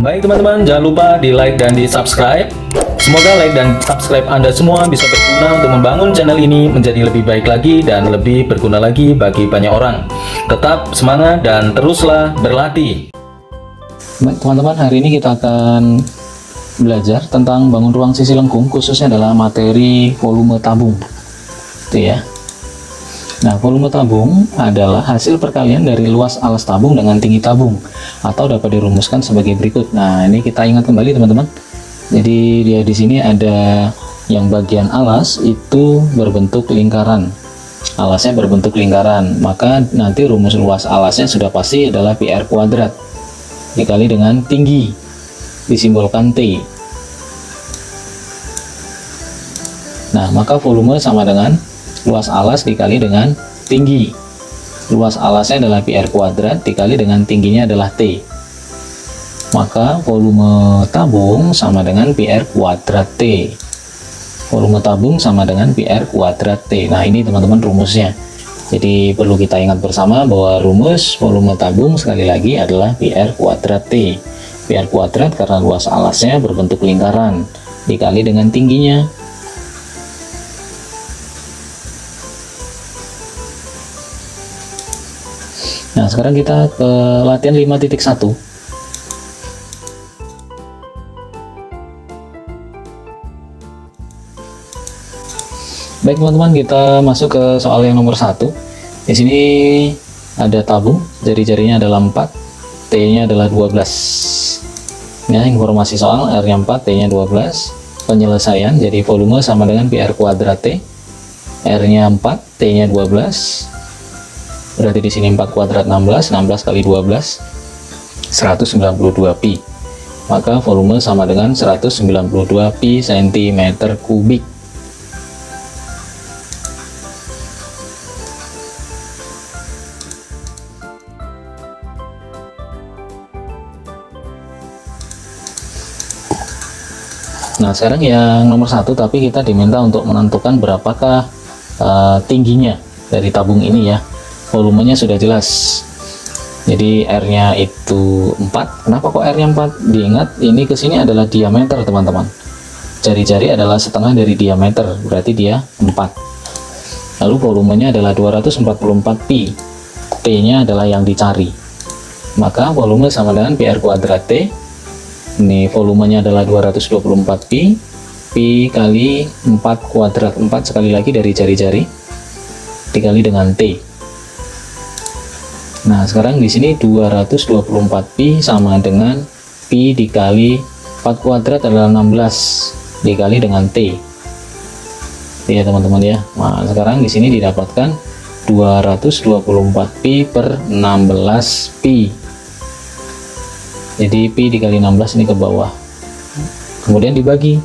Baik teman-teman, jangan lupa di like dan di subscribe. Semoga like dan subscribe Anda semua bisa berguna untuk membangun channel ini menjadi lebih baik lagi dan lebih berguna lagi bagi banyak orang. Tetap semangat dan teruslah berlatih. Baik teman-teman, hari ini kita akan belajar tentang bangun ruang sisi lengkung, khususnya adalah materi volume tabung. Itu ya. Nah, volume tabung adalah hasil perkalian dari luas alas tabung dengan tinggi tabung, atau dapat dirumuskan sebagai berikut. Nah, ini kita ingat kembali teman-teman. Jadi dia di sini ada yang bagian alas itu berbentuk lingkaran. Alasnya berbentuk lingkaran, maka nanti rumus luas alasnya sudah pasti adalah PR kuadrat dikali dengan tinggi, disimbolkan T. Nah, maka volume sama dengan luas alas dikali dengan tinggi. Luas alasnya adalah PR kuadrat dikali dengan tingginya adalah T. Maka volume tabung sama dengan PR kuadrat T. Volume tabung sama dengan PR kuadrat T. Nah, ini teman-teman rumusnya. Jadi perlu kita ingat bersama bahwa rumus volume tabung sekali lagi adalah PR kuadrat T. PR kuadrat karena luas alasnya berbentuk lingkaran dikali dengan tingginya. Nah, sekarang kita ke latihan 5.1. Baik teman-teman, kita masuk ke soal yang nomor 1. Di sini ada tabung, jari-jarinya adalah 4, T-nya adalah 12. Ya, informasi soal, R-nya 4, T-nya 12. Penyelesaian, jadi volume sama dengan PR kuadrat T. R-nya 4, T-nya 12. Berarti di sini 4 kuadrat 16, 16 kali 12, 192 pi. Maka volume sama dengan 192 pi cm kubik. Nah, sekarang yang nomor 1, tapi kita diminta untuk menentukan berapakah tingginya dari tabung ini ya. Volumenya sudah jelas, jadi R-nya itu 4. Kenapa kok R-nya 4? Diingat, ini ke sini adalah diameter teman-teman. Jari-jari adalah setengah dari diameter, berarti dia 4. Lalu volumenya adalah 244 pi. T-nya adalah yang dicari. Maka volume sama dengan PR kuadrat T. Ini volumenya adalah 224 pi. Pi kali 4 kuadrat 4 sekali lagi dari jari-jari dikali dengan T. Nah, sekarang di sini 224 pi sama dengan pi dikali 4 kuadrat adalah 16 dikali dengan T. Ya teman-teman ya. Nah, sekarang di sini didapatkan 224 pi per 16 pi. Jadi pi dikali 16 ini ke bawah. Kemudian dibagi.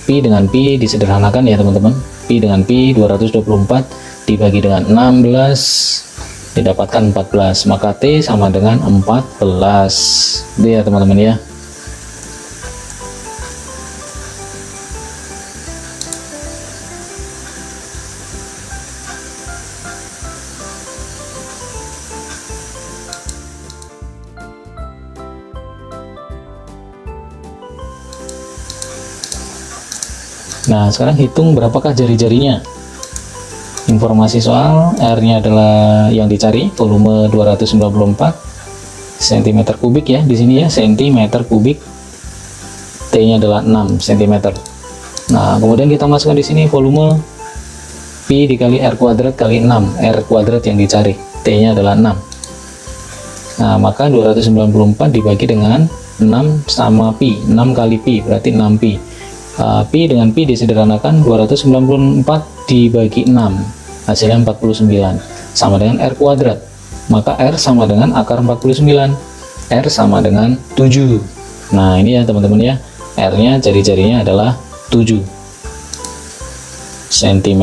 Pi dengan pi disederhanakan ya teman-teman. Pi dengan pi 224 dibagi dengan 16 didapatkan 14, maka T sama dengan 14. Itu ya teman-teman ya. Nah, sekarang hitung berapakah jari-jarinya. Informasi soal, R-nya adalah yang dicari, volume 294 cm kubik ya, di sini ya, cm kubik. T-nya adalah 6 cm. Nah, kemudian kita masukkan di sini volume pi dikali R kuadrat kali 6, R kuadrat yang dicari, T-nya adalah 6. Nah, maka 294 dibagi dengan 6 sama pi, 6 kali pi, berarti 6 pi. Pi dengan pi disederhanakan, 294 dibagi 6 hasilnya 49 sama dengan R kuadrat, maka R sama dengan akar 49, R sama dengan 7. Nah, ini ya teman-teman ya, R nya jari-jarinya adalah 7 cm.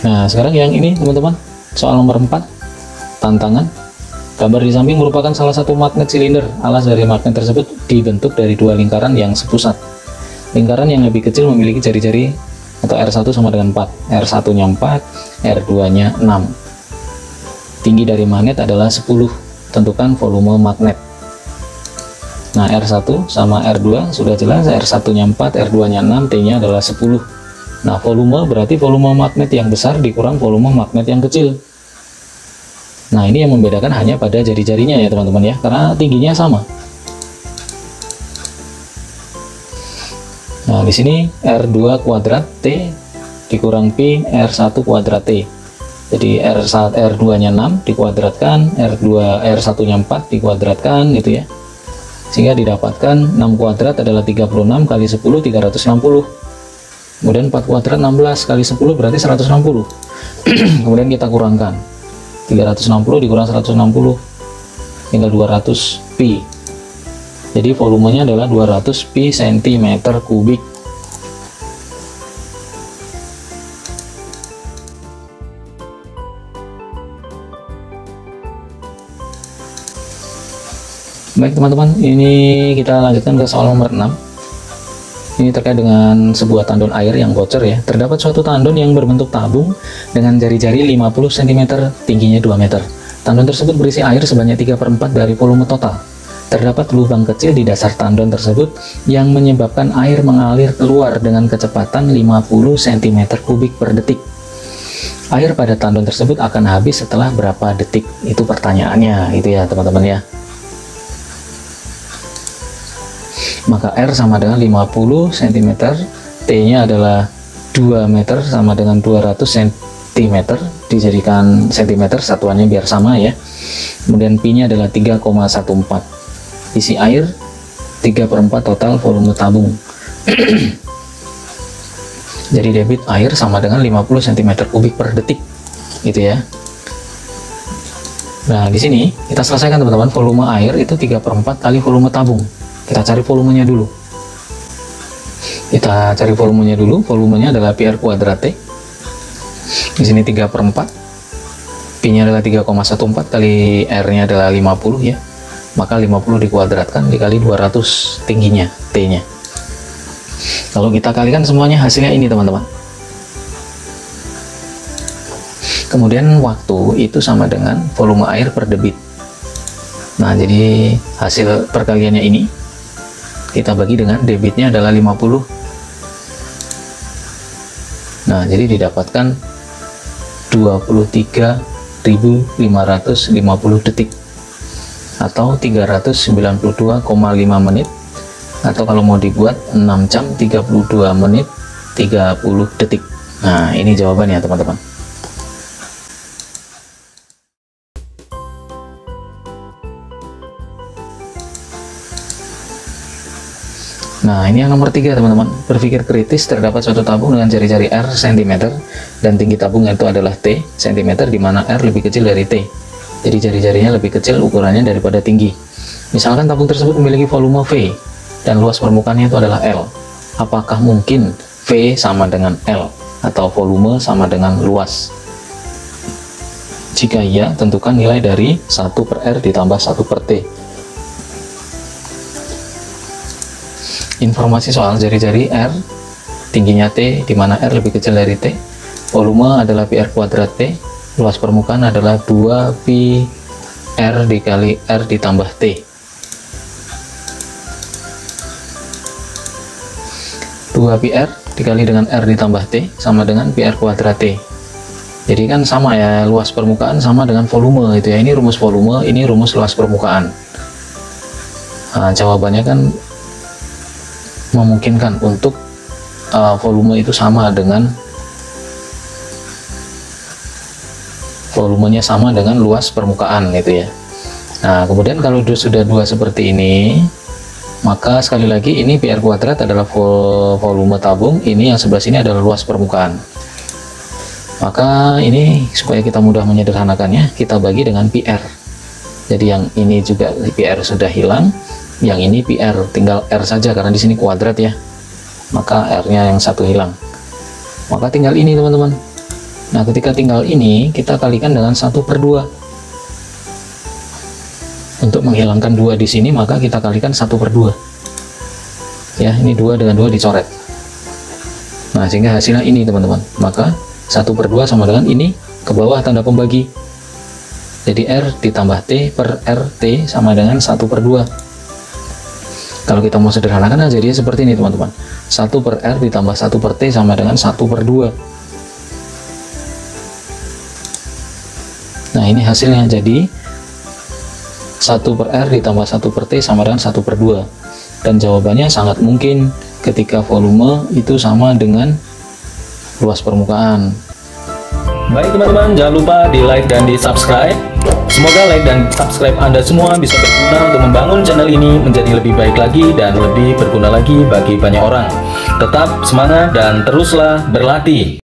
Nah, sekarang yang ini teman-teman, soal nomor 4, tantangan. Gambar di samping merupakan salah satu magnet silinder. Alas dari magnet tersebut dibentuk dari dua lingkaran yang sepusat. Lingkaran yang lebih kecil memiliki jari-jari atau R1 sama dengan 4. R1 nya 4, R2 nya 6. Tinggi dari magnet adalah 10. Tentukan volume magnet. Nah, R1 sama R2 sudah jelas. R1 nya 4, R2 nya 6, T nya adalah 10. Nah, volume berarti volume magnet yang besar dikurang volume magnet yang kecil. Nah, ini yang membedakan hanya pada jari-jarinya ya teman-teman ya, karena tingginya sama. Nah, di sini R2 kuadrat T dikurang Pi R1 kuadrat T. Jadi R2 nya 6 dikuadratkan, R1 nya 4 dikuadratkan gitu ya. Sehingga didapatkan 6 kuadrat adalah 36 kali 10 360. Kemudian 4 kuadrat 16 kali 10 berarti 160. Kemudian kita kurangkan 360 dikurang 160 tinggal 200 pi. Jadi volumenya adalah 200 pi cm kubik. Baik teman-teman, ini kita lanjutkan ke soal nomor 6. Ini terkait dengan sebuah tandon air yang bocor ya. Terdapat suatu tandon yang berbentuk tabung dengan jari-jari 50 cm, tingginya 2 meter. Tandon tersebut berisi air sebanyak 3/4 dari volume total. Terdapat lubang kecil di dasar tandon tersebut yang menyebabkan air mengalir keluar dengan kecepatan 50 cm kubik per detik. Air pada tandon tersebut akan habis setelah berapa detik? Itu pertanyaannya, itu ya teman-teman ya. Maka R sama dengan 50 cm, T-nya adalah 2 meter sama dengan 200 cm, dijadikan cm satuannya biar sama ya. Kemudian Pi-nya adalah 3,14. Isi air 3/4 total volume tabung. Jadi debit air sama dengan 50 cm kubik per detik, gitu ya. Nah, di sini kita selesaikan teman-teman, volume air itu 3/4 kali volume tabung. Kita cari volumenya dulu. Kita cari volumenya dulu. Volumenya adalah Pi R kuadrat T. Di sini 3/4. Pi-nya adalah 3,14 kali R-nya adalah 50 ya. Maka 50 dikuadratkan dikali 200 tingginya, T-nya. Kalau kita kalikan semuanya hasilnya ini teman-teman. Kemudian waktu itu sama dengan volume air per debit. Nah, jadi hasil perkaliannya ini kita bagi dengan debitnya adalah 50. Nah, jadi didapatkan 23.550 detik atau 392,5 menit, atau kalau mau dibuat 6 jam 32 menit 30 detik. Nah, ini jawabannya teman-teman. Nah, ini yang nomor 3 teman-teman. Berpikir kritis, terdapat suatu tabung dengan jari-jari R cm dan tinggi tabung itu adalah T cm, di mana R lebih kecil dari T. Jadi jari-jarinya lebih kecil ukurannya daripada tinggi. Misalkan tabung tersebut memiliki volume V dan luas permukaannya itu adalah L. Apakah mungkin V sama dengan L atau volume sama dengan luas? Jika iya, tentukan nilai dari 1/R ditambah 1/T. Informasi soal jari-jari R, tingginya T, di mana R lebih kecil dari T. Volume adalah Pi R kuadrat T. Luas permukaan adalah 2 Pi R dikali R ditambah T. 2 Pi R dikali dengan R ditambah T sama dengan Pi R kuadrat T. Jadi kan sama ya, luas permukaan sama dengan volume itu ya. Ini rumus volume, ini rumus luas permukaan. Nah, jawabannya kan memungkinkan untuk volume itu sama dengan volumenya sama dengan luas permukaan gitu ya. Nah, kemudian kalau sudah dua seperti ini, maka sekali lagi ini Pi R kuadrat adalah volume tabung, ini yang sebelah sini adalah luas permukaan. Maka ini supaya kita mudah menyederhanakannya, kita bagi dengan Pi R. Jadi yang ini juga Pi R sudah hilang, yang ini Pi R, tinggal R saja karena di sini kuadrat ya, maka R-nya yang satu hilang, maka tinggal ini teman-teman. Nah, ketika tinggal ini kita kalikan dengan 1/2. Untuk menghilangkan 2 di sini maka kita kalikan 1/2 ya. Ini 2 dengan 2 dicoret. Nah, sehingga hasilnya ini teman-teman. Maka 1/2 sama dengan ini ke bawah tanda pembagi. Jadi R ditambah T per RT sama dengan 1/2. Kalau kita mau sederhanakan aja dia seperti ini teman-teman. 1/R ditambah 1/T sama dengan 1/2. Nah, ini hasilnya. Jadi 1/R ditambah 1/T sama dengan 1/2. Dan jawabannya sangat mungkin ketika volume itu sama dengan luas permukaan. Baik teman-teman, jangan lupa di like dan di subscribe. Semoga like dan subscribe Anda semua bisa berguna untuk membangun channel ini menjadi lebih baik lagi dan lebih berguna lagi bagi banyak orang. Tetap semangat dan teruslah berlatih.